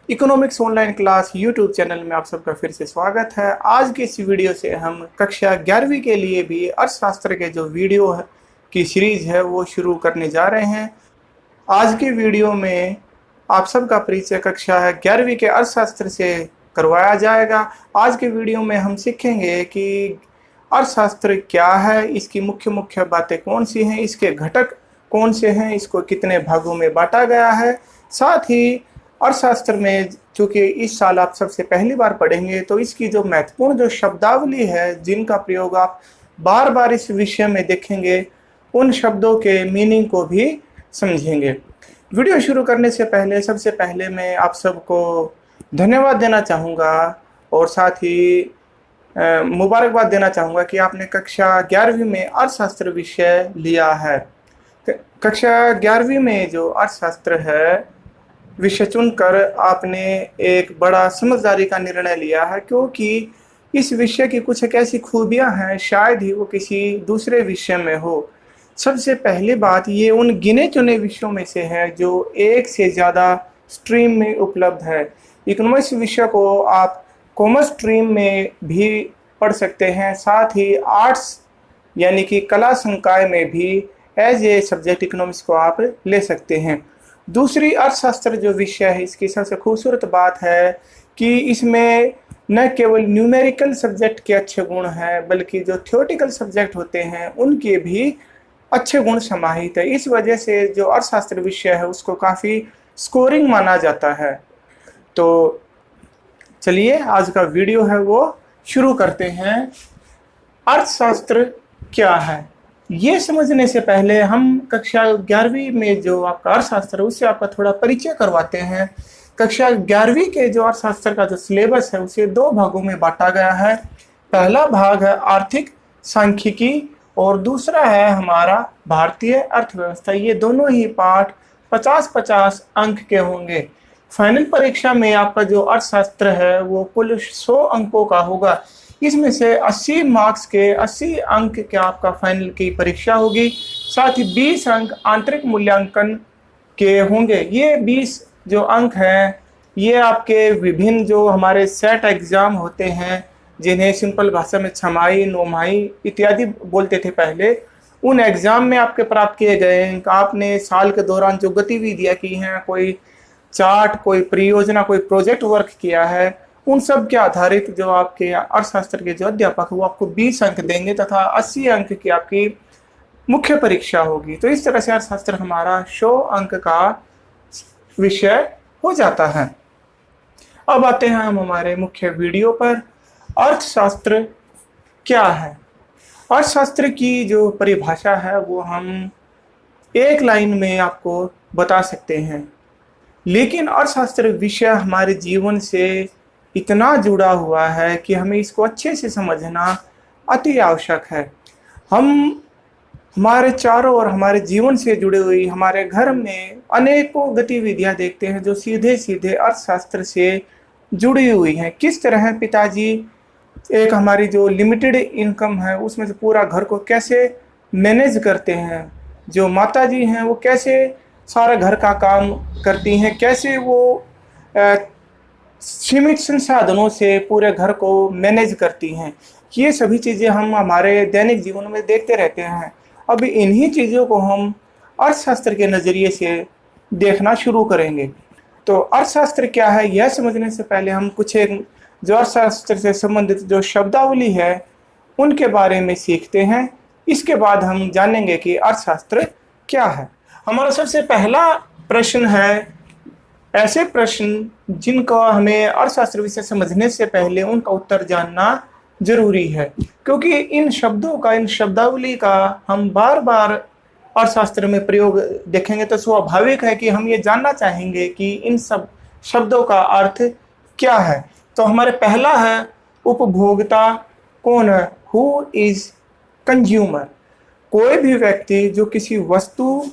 Economics online class YouTube channel में आप सबका फिर से स्वागत है। आज के इस वीडियो से हम कक्षा 11वीं के लिए भी अर्थशास्त्र के जो वीडियो की सीरीज है वो शुरू करने जा रहे हैं। आज के वीडियो में आप सबका परिचय कक्षा 11वीं के अर्थशास्त्र से करवाया जाएगा। आज के वीडियो में हम सीखेंगे कि अर्थशास्त्र क्या है, इसकी मुख्य मुख्य बातें कौन सी हैं, इसके घटक कौन से हैं, इसको कितने भागों में बांटा गया है। साथ ही अर्थशास्त्र में चूंकि इस साल आप सबसे पहली बार पढ़ेंगे तो इसकी जो महत्वपूर्ण जो शब्दावली है जिनका प्रयोग आप बार बार इस विषय में देखेंगे, उन शब्दों के मीनिंग को भी समझेंगे। वीडियो शुरू करने से पहले सबसे पहले मैं आप सबको धन्यवाद देना चाहूँगा और साथ ही मुबारकबाद देना चाहूँगा कि आपने कक्षा 11वीं में अर्थशास्त्र विषय लिया है। कक्षा 11वीं में जो अर्थशास्त्र है विषय चुनकर आपने एक बड़ा समझदारी का निर्णय लिया है, क्योंकि इस विषय की कुछ एक ऐसी खूबियां हैं शायद ही वो किसी दूसरे विषय में हो। सबसे पहली बात, ये उन गिने चुने विषयों में से है जो एक से ज़्यादा स्ट्रीम में उपलब्ध है। इकोनॉमिक्स विषय को आप कॉमर्स स्ट्रीम में भी पढ़ सकते हैं, साथ ही आर्ट्स यानी कि कला संकाय में भी एज ए सब्जेक्ट इकोनॉमिक्स को आप ले सकते हैं। दूसरी, अर्थशास्त्र जो विषय है इसकी सबसे खूबसूरत बात है कि इसमें न केवल न्यूमेरिकल सब्जेक्ट के अच्छे गुण हैं बल्कि जो थ्योरेटिकल सब्जेक्ट होते हैं उनके भी अच्छे गुण समाहित है। इस वजह से जो अर्थशास्त्र विषय है उसको काफ़ी स्कोरिंग माना जाता है। तो चलिए आज का वीडियो है वो शुरू करते हैं। अर्थशास्त्र क्या है ये समझने से पहले हम कक्षा 11वीं में जो आपका अर्थशास्त्र है उससे आपका थोड़ा परिचय करवाते हैं। कक्षा 11वीं के जो अर्थशास्त्र का जो सिलेबस है उसे दो भागों में बांटा गया है। पहला भाग है आर्थिक सांख्यिकी और दूसरा है हमारा भारतीय अर्थव्यवस्था। ये दोनों ही पाठ 50-50 अंक के होंगे। फाइनल परीक्षा में आपका जो अर्थशास्त्र है वो कुल 100 अंकों का होगा। इसमें से 80 मार्क्स के 80 अंक के आपका फाइनल की परीक्षा होगी, साथ ही 20 अंक आंतरिक मूल्यांकन के होंगे। ये 20 जो अंक हैं ये आपके विभिन्न जो हमारे सेट एग्ज़ाम होते हैं जिन्हें सिंपल भाषा में छमाही, नौमाही इत्यादि बोलते थे पहले, उन एग्ज़ाम में आपके प्राप्त किए गए हैं। आपने साल के दौरान जो गतिविधियाँ की हैं, कोई चार्ट, कोई परियोजना, कोई प्रोजेक्ट वर्क किया है, उन सब के आधारित जो आपके अर्थशास्त्र के जो अध्यापक वो आपको 20 अंक देंगे तथा 80 अंक की आपकी मुख्य परीक्षा होगी। तो इस तरह से अर्थशास्त्र हमारा 100 अंक का विषय हो जाता है। अब आते हैं हम हमारे मुख्य वीडियो पर। अर्थशास्त्र क्या है? अर्थशास्त्र की जो परिभाषा है वो हम एक लाइन में आपको बता सकते हैं, लेकिन अर्थशास्त्र विषय हमारे जीवन से इतना जुड़ा हुआ है कि हमें इसको अच्छे से समझना अति आवश्यक है। हम हमारे चारों ओर हमारे जीवन से जुड़ी हुई हमारे घर में अनेकों गतिविधियां देखते हैं जो सीधे सीधे अर्थशास्त्र से जुड़ी हुई हैं। किस तरह पिताजी एक हमारी जो लिमिटेड इनकम है उसमें से पूरा घर को कैसे मैनेज करते हैं, जो माताजी हैं वो कैसे सारा घर का काम करती हैं, कैसे वो सीमित संसाधनों से पूरे घर को मैनेज करती हैं। ये सभी चीज़ें हम हमारे दैनिक जीवन में देखते रहते हैं। अब इन्हीं चीज़ों को हम अर्थशास्त्र के नज़रिए से देखना शुरू करेंगे। तो अर्थशास्त्र क्या है यह समझने से पहले हम कुछ एक जो अर्थशास्त्र से संबंधित जो शब्दावली है उनके बारे में सीखते हैं। इसके बाद हम जानेंगे कि अर्थशास्त्र क्या है। हमारा सबसे पहला प्रश्न है, ऐसे प्रश्न जिनको हमें अर्थशास्त्र विषय समझने से पहले उनका उत्तर जानना जरूरी है, क्योंकि इन शब्दों का, इन शब्दावली का हम बार बार अर्थशास्त्र में प्रयोग देखेंगे तो स्वाभाविक है कि हम ये जानना चाहेंगे कि इन सब शब्दों का अर्थ क्या है। तो हमारे पहला है उपभोक्ता कौन है? Who is consumer? कोई भी व्यक्ति जो किसी वस्तु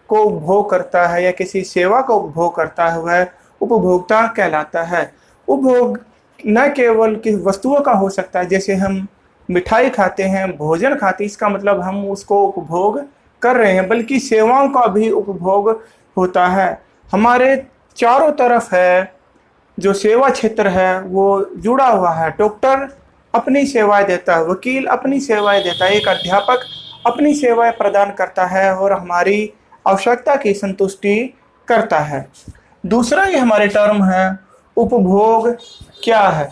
को उपभोग करता है या किसी सेवा को उपभोग करता है वह उपभोक्ता कहलाता है। उपभोग न केवल किसी वस्तुओं का हो सकता है, जैसे हम मिठाई खाते हैं, भोजन खाते हैं, इसका मतलब हम उसको उपभोग कर रहे हैं, बल्कि सेवाओं का भी उपभोग होता है। हमारे चारों तरफ है जो सेवा क्षेत्र है वो जुड़ा हुआ है। डॉक्टर अपनी सेवाएं देता है, वकील अपनी सेवाएं देता है, एक अध्यापक अपनी सेवाएं प्रदान करता है और हमारी आवश्यकता की संतुष्टि करता है। दूसरा ये हमारे टर्म है उपभोग क्या है।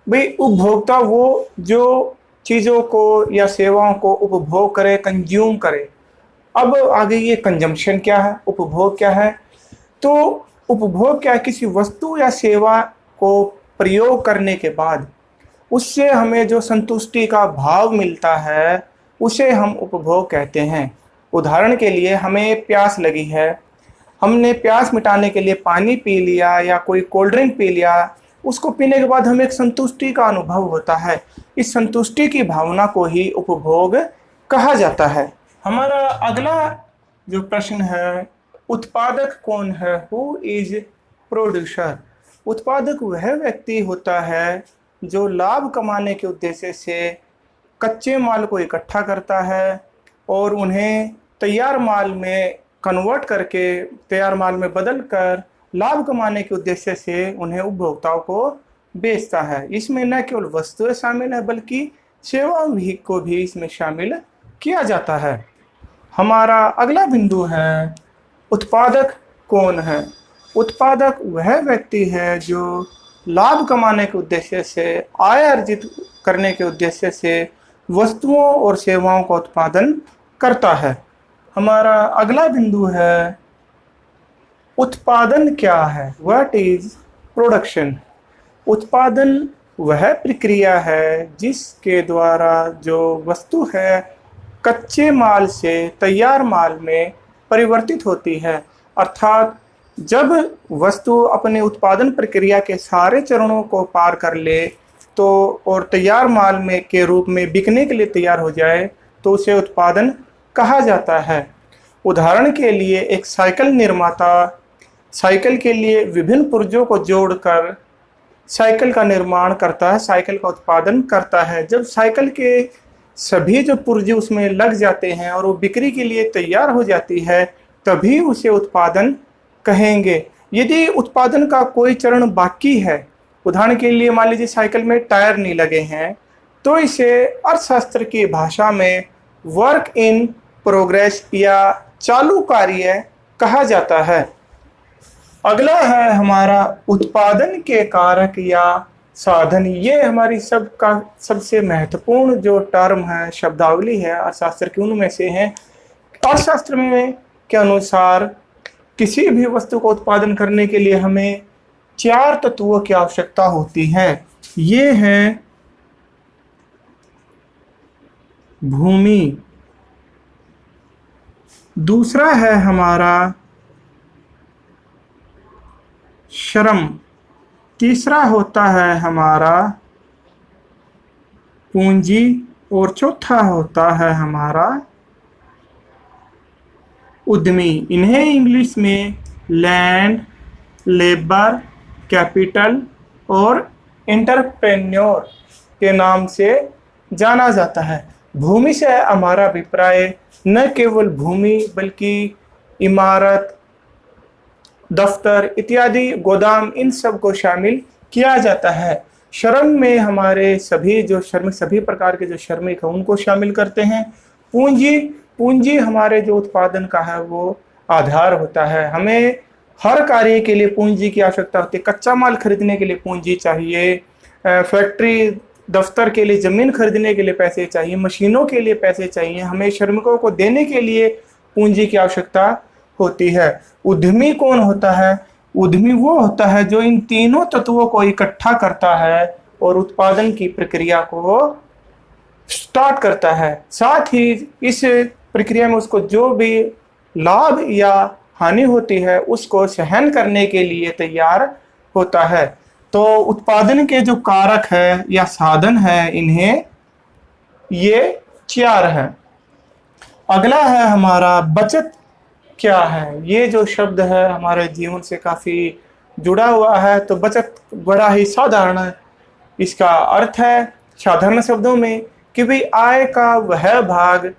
भाई उपभोक्ता वो जो चीज़ों को या सेवाओं को उपभोग करे, कंज्यूम करे। अब आगे ये कंजम्पशन क्या है, उपभोग क्या है। तो उपभोग क्या है, किसी वस्तु या सेवा को प्रयोग करने के बाद उससे हमें जो संतुष्टि का भाव मिलता है उसे हम उपभोग कहते हैं। उदाहरण के लिए हमें प्यास लगी है, हमने प्यास मिटाने के लिए पानी पी लिया या कोई कोल्ड ड्रिंक पी लिया, उसको पीने के बाद हमें एक संतुष्टि का अनुभव होता है। इस संतुष्टि की भावना को ही उपभोग कहा जाता है। हमारा अगला जो प्रश्न है, उत्पादक कौन है, हु इज प्रोड्यूसर। उत्पादक वह व्यक्ति होता है जो लाभ कमाने के उद्देश्य से कच्चे माल को इकट्ठा करता है और उन्हें तैयार माल में कन्वर्ट करके, तैयार माल में बदल कर लाभ कमाने के उद्देश्य से उन्हें उपभोक्ताओं को बेचता है। इसमें न केवल वस्तुएं शामिल है बल्कि सेवाओं भी को भी इसमें शामिल किया जाता है। हमारा अगला बिंदु है उत्पादक कौन है। उत्पादक वह व्यक्ति है जो लाभ कमाने के उद्देश्य से, आय अर्जित करने के उद्देश्य से वस्तुओं और सेवाओं का उत्पादन करता है। हमारा अगला बिंदु है उत्पादन क्या है, व्हाट इज प्रोडक्शन। उत्पादन वह प्रक्रिया है जिसके द्वारा जो वस्तु है कच्चे माल से तैयार माल में परिवर्तित होती है। अर्थात जब वस्तु अपने उत्पादन प्रक्रिया के सारे चरणों को पार कर ले तो और तैयार माल में के रूप में बिकने के लिए तैयार हो जाए तो उसे उत्पादन कहा जाता है। उदाहरण के लिए एक साइकिल निर्माता साइकिल के लिए विभिन्न पुर्जों को जोड़कर साइकिल का निर्माण करता है, साइकिल का उत्पादन करता है। जब साइकिल के सभी जो पुर्जे उसमें लग जाते हैं और वो बिक्री के लिए तैयार हो जाती है तभी उसे उत्पादन कहेंगे। यदि उत्पादन का कोई चरण बाकी है, उदाहरण के लिए मान लीजिए साइकिल में टायर नहीं लगे हैं, तो इसे अर्थशास्त्र की भाषा में वर्क इन प्रोग्रेस या चालू कार्य कहा जाता है। अगला है हमारा उत्पादन के कारक या साधन। ये हमारी सबसे महत्वपूर्ण जो टर्म है, शब्दावली है अर्थशास्त्र की, उनमें से है। अर्थशास्त्र में के अनुसार किसी भी वस्तु को उत्पादन करने के लिए हमें 4 तत्वों की आवश्यकता होती है। ये है भूमि, दूसरा है हमारा श्रम, तीसरा होता है हमारा पूंजी और चौथा होता है हमारा उद्यमी। इन्हें इंग्लिश में लैंड, लेबर, कैपिटल और एंटरप्रेन्योर के नाम से जाना जाता है। भूमि से हमारा अभिप्राय न केवल भूमि बल्कि इमारत, दफ्तर इत्यादि, गोदाम, इन सब को शामिल किया जाता है। श्रम में हमारे सभी प्रकार के जो श्रमिक हैं उनको शामिल करते हैं। पूंजी हमारे जो उत्पादन का है वो आधार होता है। हमें हर कार्य के लिए पूंजी की आवश्यकता होती है। कच्चा माल खरीदने के लिए पूंजी चाहिए, फैक्ट्री दफ्तर के लिए ज़मीन खरीदने के लिए पैसे चाहिए, मशीनों के लिए पैसे चाहिए, हमें श्रमिकों को देने के लिए पूंजी की आवश्यकता होती है। उद्यमी कौन होता है? उद्यमी वो होता है जो इन तीनों तत्वों को इकट्ठा करता है और उत्पादन की प्रक्रिया को स्टार्ट करता है। साथ ही इस प्रक्रिया में उसको जो भी लाभ या हानि होती है उसको सहन करने के लिए तैयार होता है। तो उत्पादन के जो कारक है या साधन है, इन्हें ये 4 है। अगला है हमारा बचत क्या है। ये जो शब्द है हमारे जीवन से काफ़ी जुड़ा हुआ है। तो बचत बड़ा ही साधारण है। इसका अर्थ है साधारण शब्दों में कि भाई आय का वह भाग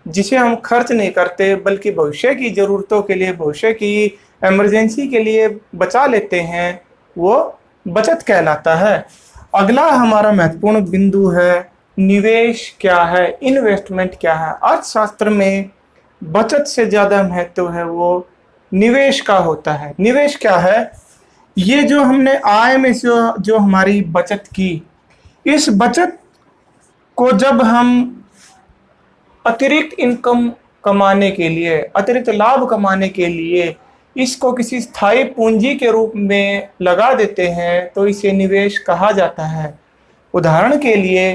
जिसे हम खर्च नहीं करते बल्कि भविष्य की ज़रूरतों के लिए, भविष्य की इमरजेंसी के लिए बचा लेते हैं, वो बचत कहलाता है। अगला हमारा महत्वपूर्ण बिंदु है निवेश क्या है, इन्वेस्टमेंट क्या है। अर्थशास्त्र में बचत से ज्यादा महत्व है वो निवेश का होता है। निवेश क्या है? ये जो हमने आय में से जो हमारी बचत की, इस बचत को जब हम अतिरिक्त इनकम कमाने के लिए, अतिरिक्त लाभ कमाने के लिए इसको किसी स्थायी पूंजी के रूप में लगा देते हैं तो इसे निवेश कहा जाता है। उदाहरण के लिए,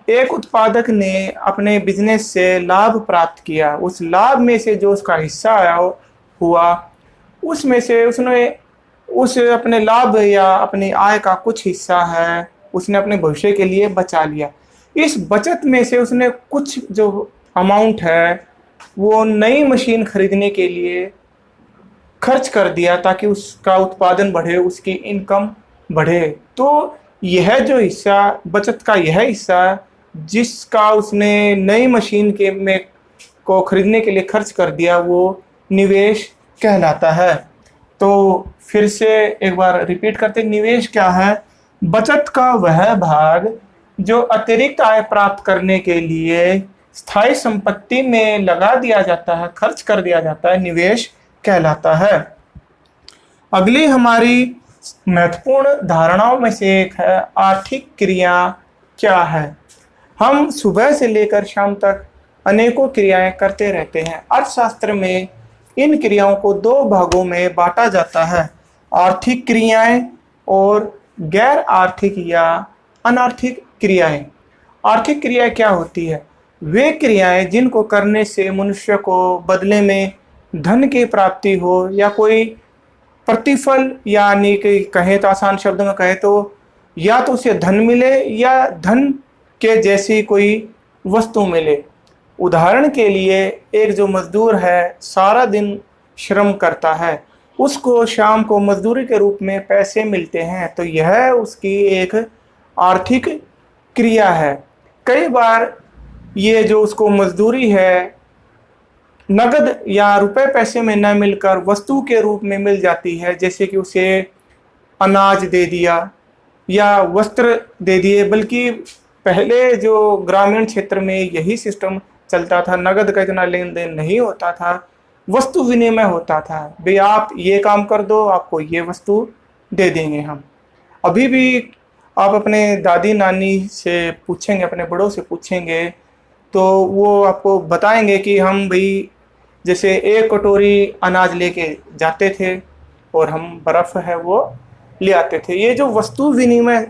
एक उत्पादक ने अपने बिजनेस से लाभ प्राप्त किया, उस लाभ में से जो उसका हिस्सा आया हुआ, उसमें से उसने उस अपने लाभ या अपनी आय का कुछ हिस्सा है उसने अपने भविष्य के लिए बचा लिया। इस बचत में से उसने कुछ जो अमाउंट है वो नई मशीन खरीदने के लिए खर्च कर दिया ताकि उसका उत्पादन बढ़े, उसकी इनकम बढ़े। तो यह जो हिस्सा, बचत का यह हिस्सा जिसका उसने नई मशीन को खरीदने के लिए खर्च कर दिया, वो निवेश कहलाता है। तो फिर से एक बार रिपीट करते, निवेश क्या है? बचत का वह भाग जो अतिरिक्त आय प्राप्त करने के लिए स्थायी संपत्ति में लगा दिया जाता है, खर्च कर दिया जाता है, निवेश कहलाता है। अगली हमारी महत्वपूर्ण धारणाओं में से एक है आर्थिक क्रिया क्या है। हम सुबह से लेकर शाम तक अनेकों क्रियाएं करते रहते हैं। अर्थशास्त्र में इन क्रियाओं को दो भागों में बांटा जाता है, आर्थिक क्रियाएं और गैर आर्थिक या अनार्थिक क्रियाएं। आर्थिक क्रियाएं क्या होती है? वे क्रियाएं जिनको करने से मनुष्य को बदले में धन की प्राप्ति हो या कोई प्रतिफल, यानी कि कहें तो आसान शब्द में कहें तो या तो उसे धन मिले या धन के जैसी कोई वस्तु मिले। उदाहरण के लिए, एक जो मजदूर है सारा दिन श्रम करता है, उसको शाम को मजदूरी के रूप में पैसे मिलते हैं, तो यह उसकी एक आर्थिक क्रिया है। कई बार ये जो उसको मजदूरी है नगद या रुपए पैसे में न मिलकर वस्तु के रूप में मिल जाती है, जैसे कि उसे अनाज दे दिया या वस्त्र दे दिए। बल्कि पहले जो ग्रामीण क्षेत्र में यही सिस्टम चलता था, नगद का इतना लेन देन नहीं होता था, वस्तु विनिमय होता था। भाई आप ये काम कर दो, आपको ये वस्तु दे देंगे हम। अभी भी आप अपने दादी नानी से पूछेंगे, अपने बड़ों से पूछेंगे तो वो आपको बताएंगे कि हम भाई जैसे एक कटोरी अनाज लेके जाते थे और हम बर्फ़ है वो ले आते थे। ये जो वस्तु विनिमय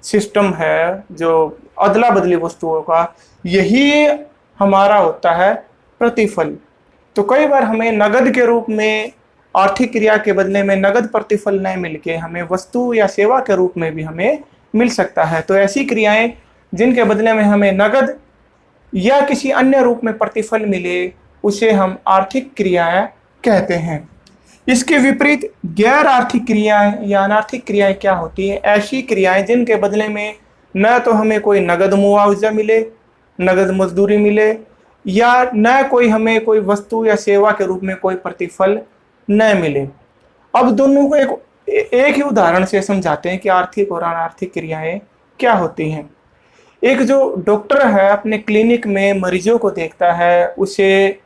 सिस्टम है, जो अदला बदली वस्तुओं का, यही हमारा होता है प्रतिफल। तो कई बार हमें नगद के रूप में आर्थिक क्रिया के बदले में नगद प्रतिफल नहीं मिलके हमें वस्तु या सेवा के रूप में भी हमें मिल सकता है। तो ऐसी क्रियाएं जिनके बदले में हमें नगद या किसी अन्य रूप में प्रतिफल मिले, उसे हम आर्थिक क्रियाएं कहते हैं। इसके विपरीत गैर आर्थिक क्रियाएं या अनार्थिक क्रियाएं क्या होती हैं? ऐसी क्रियाएं जिनके बदले में न तो हमें कोई नगद मुआवजा मिले, नगद मजदूरी मिले, या न कोई हमें कोई वस्तु या सेवा के रूप में कोई प्रतिफल न मिले। अब दोनों को एक ही उदाहरण से समझाते हैं कि आर्थिक और अनार्थिक क्रियाएं क्या होती हैं। एक जो डॉक्टर है अपने क्लिनिक में मरीजों को देखता है, उसे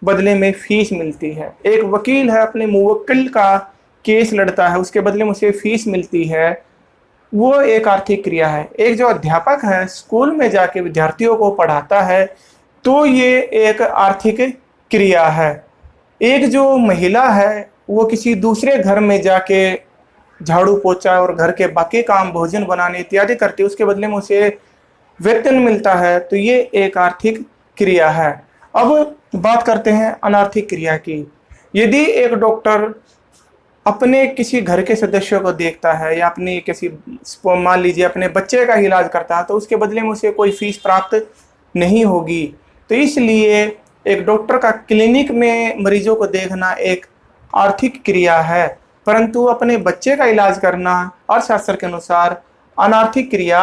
बदले में फीस मिलती है। एक वकील है अपने मुवक्किल का केस लड़ता है, उसके बदले में उसे फीस मिलती है, वो एक आर्थिक क्रिया है। एक जो अध्यापक है स्कूल में जाके विद्यार्थियों को पढ़ाता है, तो ये एक आर्थिक क्रिया है। एक जो महिला है वो किसी दूसरे घर में जाके झाड़ू पोछा और घर के बाकी काम, भोजन बनाने इत्यादि करती है, उसके बदले में उसे वेतन मिलता है, तो ये एक आर्थिक क्रिया है। अब बात करते हैं अनार्थिक क्रिया की। यदि एक डॉक्टर अपने किसी घर के सदस्यों को देखता है या अपनी किसी, मान लीजिए अपने बच्चे का इलाज करता है, तो उसके बदले में उसे कोई फीस प्राप्त नहीं होगी। तो इसलिए एक डॉक्टर का क्लिनिक में मरीजों को देखना एक आर्थिक क्रिया है, परंतु अपने बच्चे का इलाज करना अर्थशास्त्र के अनुसार अनार्थिक क्रिया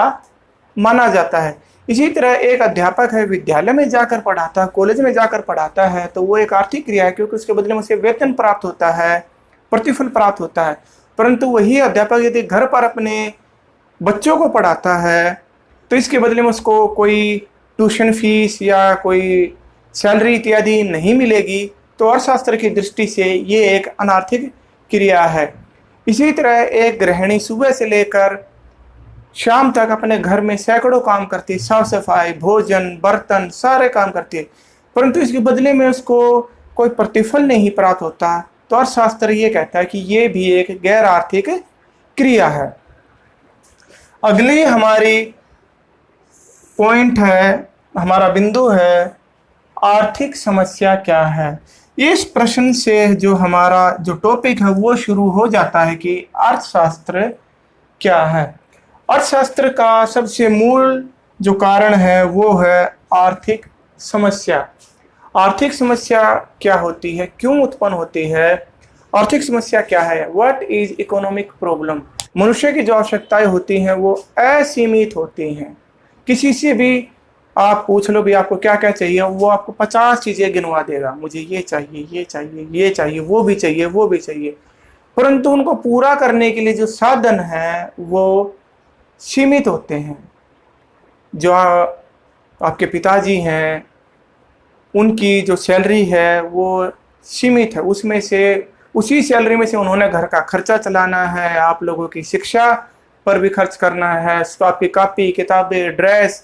माना जाता है। इसी तरह एक अध्यापक है, विद्यालय में जाकर पढ़ाता है, कॉलेज में जाकर पढ़ाता है, तो वो एक आर्थिक क्रिया है, क्योंकि उसके बदले में उसे वेतन प्राप्त होता है, प्रतिफल प्राप्त होता है। परंतु वही अध्यापक यदि घर पर अपने बच्चों को पढ़ाता है तो इसके बदले में उसको कोई ट्यूशन फीस या कोई सैलरी इत्यादि नहीं मिलेगी, तो अर्थशास्त्र की दृष्टि से ये एक अनार्थिक क्रिया है। इसी तरह एक गृहिणी सुबह से लेकर शाम तक अपने घर में सैकड़ों काम करती है, साफ सफाई, भोजन, बर्तन, सारे काम करती है, परंतु इसके बदले में उसको कोई प्रतिफल नहीं प्राप्त होता, तो अर्थशास्त्र ये कहता है कि ये भी एक गैर आर्थिक क्रिया है। अगली हमारी पॉइंट है, हमारा बिंदु है, आर्थिक समस्या क्या है। इस प्रश्न से जो हमारा जो टॉपिक है वो शुरू हो जाता है कि अर्थशास्त्र क्या है। अर्थशास्त्र का सबसे मूल जो कारण है वो है आर्थिक समस्या। आर्थिक समस्या क्या होती है, क्यों उत्पन्न होती है, आर्थिक समस्या क्या है। What is economic problem. मनुष्य की जो आवश्यकताएं होती हैं वो असीमित होती हैं। किसी से भी आप पूछ लो भी आपको क्या क्या चाहिए, वो आपको 50 चीजें गिनवा देगा, मुझे ये चाहिए, ये चाहिए, ये चाहिए, वो भी चाहिए, वो भी चाहिए, परंतु उनको पूरा करने के लिए जो साधन है वो सीमित होते हैं। जो आपके पिताजी हैं उनकी जो सैलरी है वो सीमित है, उसमें से उसी सैलरी में से उन्होंने घर का खर्चा चलाना है, आप लोगों की शिक्षा पर भी खर्च करना है, तो आपकी कॉपी किताबें, ड्रेस,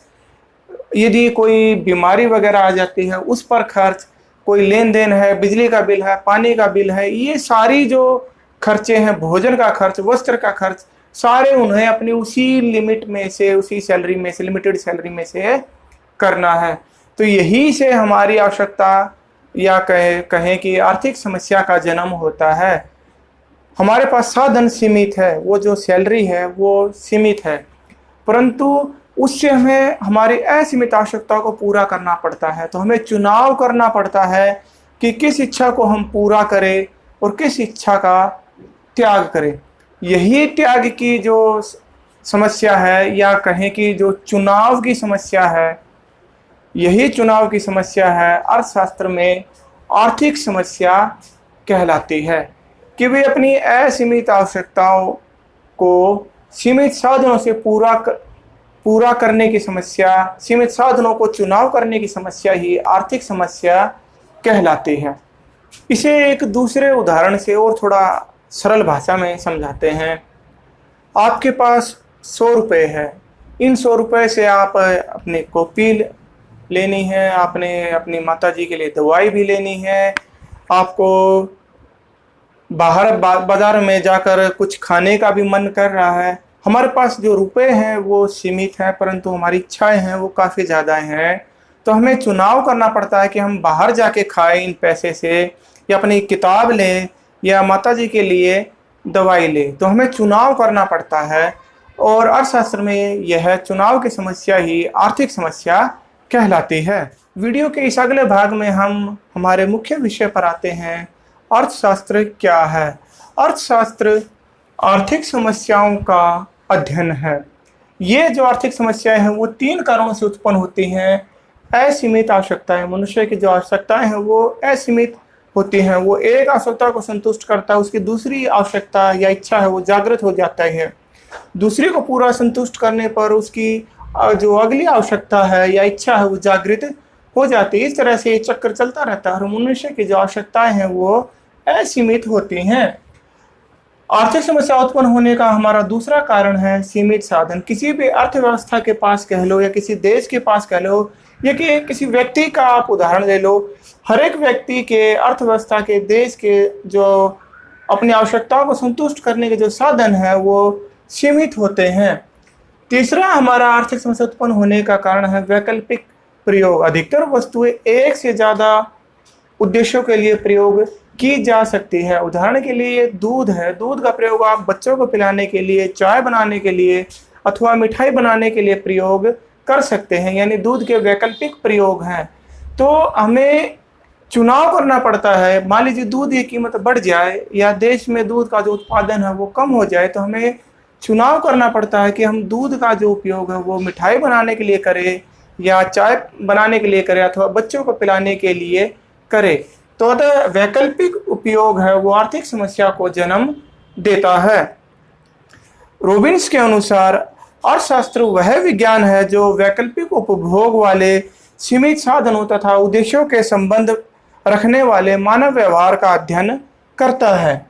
यदि कोई बीमारी वगैरह आ जाती है उस पर खर्च, कोई लेन देन है, बिजली का बिल है, पानी का बिल है, ये सारी जो खर्चे हैं, भोजन का खर्च, वस्त्र का खर्च, सारे उन्हें अपनी उसी लिमिट में से, उसी सैलरी में से, लिमिटेड सैलरी में से करना है। तो यही से हमारी आवश्यकता या कहें कि आर्थिक समस्या का जन्म होता है। हमारे पास साधन सीमित है, वो जो सैलरी है वो सीमित है, परंतु उससे हमें हमारी असीमित आवश्यकताओं को पूरा करना पड़ता है। तो हमें चुनाव करना पड़ता है कि किस इच्छा को हम पूरा करें और किस इच्छा का त्याग करें। यही त्याग की जो समस्या है या कहें कि जो चुनाव की समस्या है, यही चुनाव की समस्या है अर्थशास्त्र में आर्थिक समस्या कहलाती है कि वे अपनी असीमित आवश्यकताओं को सीमित साधनों से पूरा करने की समस्या, सीमित साधनों को चुनाव करने की समस्या ही आर्थिक समस्या कहलाती है। इसे एक दूसरे उदाहरण से और थोड़ा सरल भाषा में समझाते हैं। आपके पास 100 रुपये है, इन 100 रुपये से आप अपनी कॉपी लेनी है, आपने अपनी माताजी के लिए दवाई भी लेनी है, आपको बाहर बाजार में जाकर कुछ खाने का भी मन कर रहा है। हमारे पास जो रुपए हैं वो सीमित हैं, परंतु हमारी इच्छाएं हैं वो काफ़ी ज़्यादा हैं। तो हमें चुनाव करना पड़ता है कि हम बाहर जाके खाएं इन पैसे से, या अपनी किताब लें, या माताजी के लिए दवाई लें। तो हमें चुनाव करना पड़ता है, और अर्थशास्त्र में यह चुनाव की समस्या ही आर्थिक समस्या कहलाती है। वीडियो के इस अगले भाग में हम हमारे मुख्य विषय पर आते हैं, अर्थशास्त्र क्या है। अर्थशास्त्र आर्थिक समस्याओं का अध्ययन है। ये जो आर्थिक समस्याएं हैं वो 3 कारणों से उत्पन्न होती हैं। असीमित आवश्यकताएं, मनुष्य की जो आवश्यकताएं हैं वो असीमित होती हैं। वो एक आवश्यकता को संतुष्ट करता है, उसकी दूसरी आवश्यकता या इच्छा है वो जागृत हो जाता है। दूसरी को पूरा संतुष्ट करने पर उसकी जो अगली आवश्यकता है या इच्छा है वो जागृत हो जाती है। इस तरह से ये चक्कर चलता रहता है और मनुष्य की जो आवश्यकताएं हैं वो असीमित होती हैं। आर्थिक समस्या उत्पन्न होने का हमारा दूसरा कारण है सीमित साधन। किसी भी अर्थव्यवस्था के पास कह लो, या किसी देश के पास कह लो, या कि किसी व्यक्ति का आप उदाहरण ले लो, हर एक व्यक्ति के, अर्थव्यवस्था के, देश के जो अपनी आवश्यकताओं को संतुष्ट करने के जो साधन है वो सीमित होते हैं। तीसरा हमारा आर्थिक समस्या उत्पन्न होने का कारण है वैकल्पिक प्रयोग। अधिकतर वस्तुएं एक से ज़्यादा उद्देश्यों के लिए प्रयोग की जा सकती है। उदाहरण के लिए दूध है, दूध का प्रयोग आप बच्चों को पिलाने के लिए, चाय बनाने के लिए अथवा मिठाई बनाने के लिए प्रयोग कर सकते हैं, यानी दूध के वैकल्पिक प्रयोग हैं। तो हमें चुनाव करना पड़ता है। मान लीजिए दूध की कीमत बढ़ जाए या देश में दूध का जो उत्पादन है वो कम हो जाए, तो हमें चुनाव करना पड़ता है कि हम दूध का जो उपयोग है वो मिठाई बनाने के लिए करें, या चाय बनाने के लिए करें, अथवा बच्चों को पिलाने के लिए करें। तो वैकल्पिक उपयोग है वो आर्थिक समस्या को जन्म देता है। रॉबिन्स के अनुसार अर्थशास्त्र वह विज्ञान है जो वैकल्पिक उपभोग वाले सीमित साधनों तथा उद्देश्यों के संबंध रखने वाले मानव व्यवहार का अध्ययन करता है।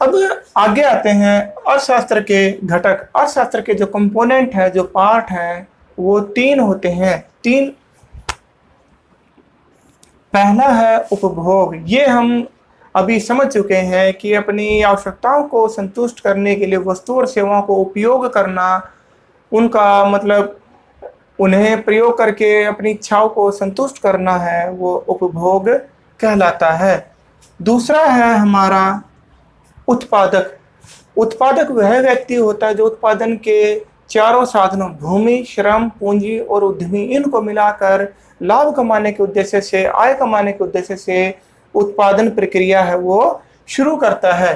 अब आगे आते हैं अर्थशास्त्र के घटक। अर्थशास्त्र के जो कंपोनेंट है, जो पार्ट है, वो 3 होते हैं। 3, पहला है उपभोग। ये हम अभी समझ चुके हैं कि अपनी आवश्यकताओं को संतुष्ट करने के लिए वस्तु और सेवाओं को उपयोग करना, उनका मतलब उन्हें प्रयोग करके अपनी इच्छाओं को संतुष्ट करना है, वो उपभोग कहलाता है। दूसरा है हमारा उत्पादक। उत्पादक वह व्यक्ति होता है जो उत्पादन के चारों साधनों भूमि, श्रम, पूंजी और उद्यमी, इनको मिलाकर लाभ कमाने के उद्देश्य से, आय कमाने के उद्देश्य से उत्पादन प्रक्रिया है वो शुरू करता है।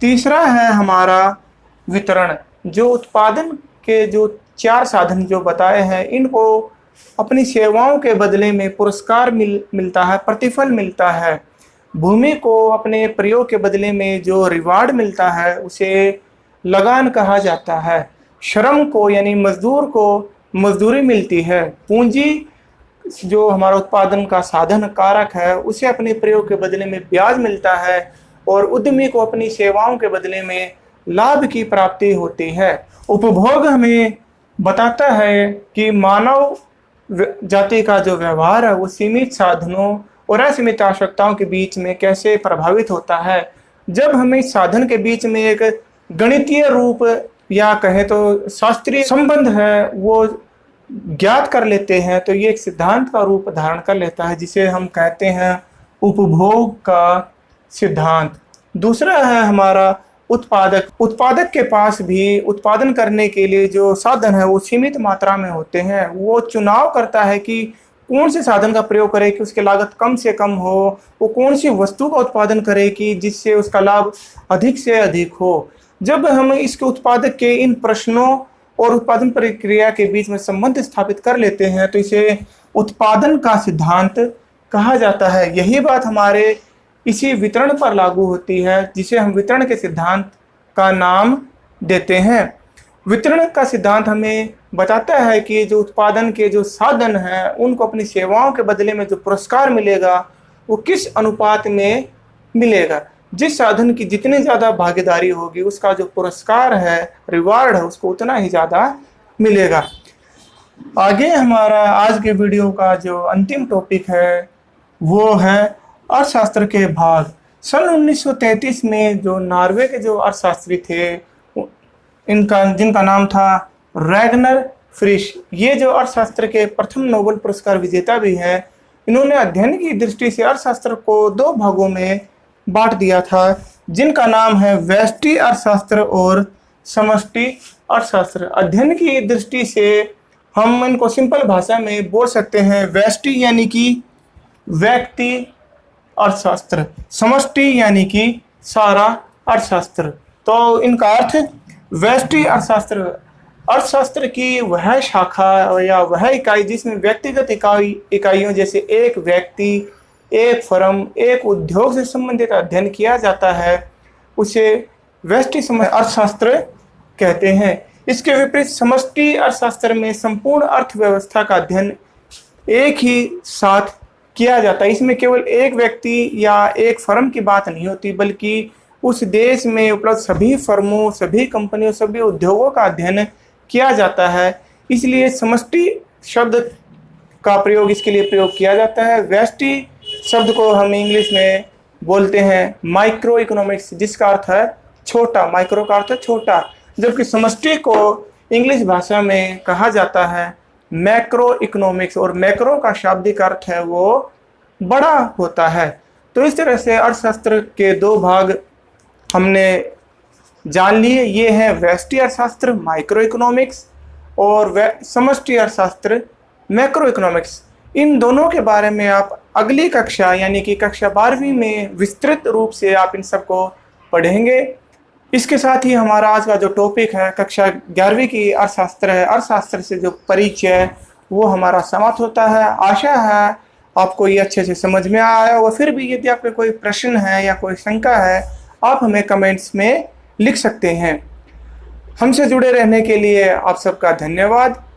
तीसरा है हमारा वितरण। जो उत्पादन के जो 4 साधन जो बताए हैं, इनको अपनी सेवाओं के बदले में पुरस्कार मिलता है, प्रतिफल मिलता है। भूमि को अपने प्रयोग के बदले में जो रिवार्ड मिलता है उसे लगान कहा जाता है। श्रम को यानी मजदूर को मजदूरी मिलती है। पूंजी जो हमारा उत्पादन का साधन कारक है, उसे अपने प्रयोग के बदले में ब्याज मिलता है। और उद्यमी को अपनी सेवाओं के बदले में लाभ की प्राप्ति होती है। उपभोग हमें बताता है कि मानव जाति का जो व्यवहार है वो सीमित साधनों और असीमित आवश्यकताओं के बीच में कैसे प्रभावित होता है। जब हमें इस साधन के बीच में एक गणितीय रूप या कहें तो शास्त्रीय संबंध है वो ज्ञात कर लेते हैं, तो ये एक सिद्धांत का रूप धारण कर लेता है, जिसे हम कहते हैं उपभोग का सिद्धांत। दूसरा है हमारा उत्पादक। उत्पादक के पास भी उत्पादन करने के लिए जो साधन है वो सीमित मात्रा में होते हैं। वो चुनाव करता है कि कौन से साधन का प्रयोग करे कि उसकी लागत कम से कम हो, वो कौन सी वस्तु का उत्पादन करे कि जिससे उसका लाभ अधिक से अधिक हो। जब हम इसके उत्पादक के इन प्रश्नों और उत्पादन प्रक्रिया के बीच में संबंध स्थापित कर लेते हैं तो इसे उत्पादन का सिद्धांत कहा जाता है। यही बात हमारे इसी वितरण पर लागू होती है, जिसे हम वितरण के सिद्धांत का नाम देते हैं। वितरण का सिद्धांत हमें बताता है कि जो उत्पादन के जो साधन हैं उनको अपनी सेवाओं के बदले में जो पुरस्कार मिलेगा वो किस अनुपात में मिलेगा। जिस साधन की जितनी ज़्यादा भागीदारी होगी उसका जो पुरस्कार है, रिवार्ड है, उसको उतना ही ज़्यादा मिलेगा। आगे हमारा आज के वीडियो का जो अंतिम टॉपिक है वो है अर्थशास्त्र के भाग। सन 1933 में जो नॉर्वे के जो अर्थशास्त्री थे जिनका नाम था रैगनर फ्रिश, ये जो अर्थशास्त्र के प्रथम नोबेल पुरस्कार विजेता भी हैं, इन्होंने अध्ययन की दृष्टि से अर्थशास्त्र को 2 भागों में बांट दिया था, जिनका नाम है व्यष्टि अर्थशास्त्र और समष्टि अर्थशास्त्र। अध्ययन की दृष्टि से हम इनको सिंपल भाषा में बोल सकते हैं व्यष्टि यानी कि व्यक्ति अर्थशास्त्र, समष्टि यानी कि सारा अर्थशास्त्र। तो इनका अर्थ व्यष्टि अर्थशास्त्र, अर्थशास्त्र की वह शाखा या वह इकाई जिसमें व्यक्तिगत इकाइयों जैसे एक व्यक्ति, एक फर्म, एक उद्योग से संबंधित अध्ययन किया जाता है, उसे व्यष्टि अर्थशास्त्र कहते हैं। इसके विपरीत समष्टि अर्थशास्त्र में संपूर्ण अर्थव्यवस्था का अध्ययन एक ही साथ किया जाता है। इसमें केवल एक व्यक्ति या एक फर्म की बात नहीं होती, बल्कि उस देश में उपलब्ध सभी फर्मों, सभी कंपनियों, सभी उद्योगों का अध्ययन किया जाता है। इसलिए समष्टि शब्द का प्रयोग इसके लिए प्रयोग किया जाता है। व्यष्टि शब्द को हम इंग्लिश में बोलते हैं माइक्रो इकोनॉमिक्स, जिसका अर्थ है छोटा। माइक्रो का अर्थ है छोटा, जबकि समष्टि को इंग्लिश भाषा में कहा जाता है मैक्रो इकोनॉमिक्स, और मैक्रो का शाब्दिक अर्थ है वो बड़ा होता है। तो इस तरह से अर्थशास्त्र के 2 भाग हमने जान लिए। ये है व्यष्टि अर्थशास्त्र माइक्रो इकोनॉमिक्स और समष्टि अर्थशास्त्र मैक्रो इकोनॉमिक्स। इन दोनों के बारे में आप अगली कक्षा यानी कि कक्षा 12वीं में विस्तृत रूप से आप इन सबको पढ़ेंगे। इसके साथ ही हमारा आज का जो टॉपिक है कक्षा 11वीं की अर्थशास्त्र है, अर्थशास्त्र से जो परिचय है वो हमारा समाप्त होता है। आशा है आपको ये अच्छे से समझ में आया होगा। फिर भी यदि आपके कोई प्रश्न है या कोई शंका है, आप हमें कमेंट्स में लिख सकते हैं। हमसे जुड़े रहने के लिए आप सबका धन्यवाद।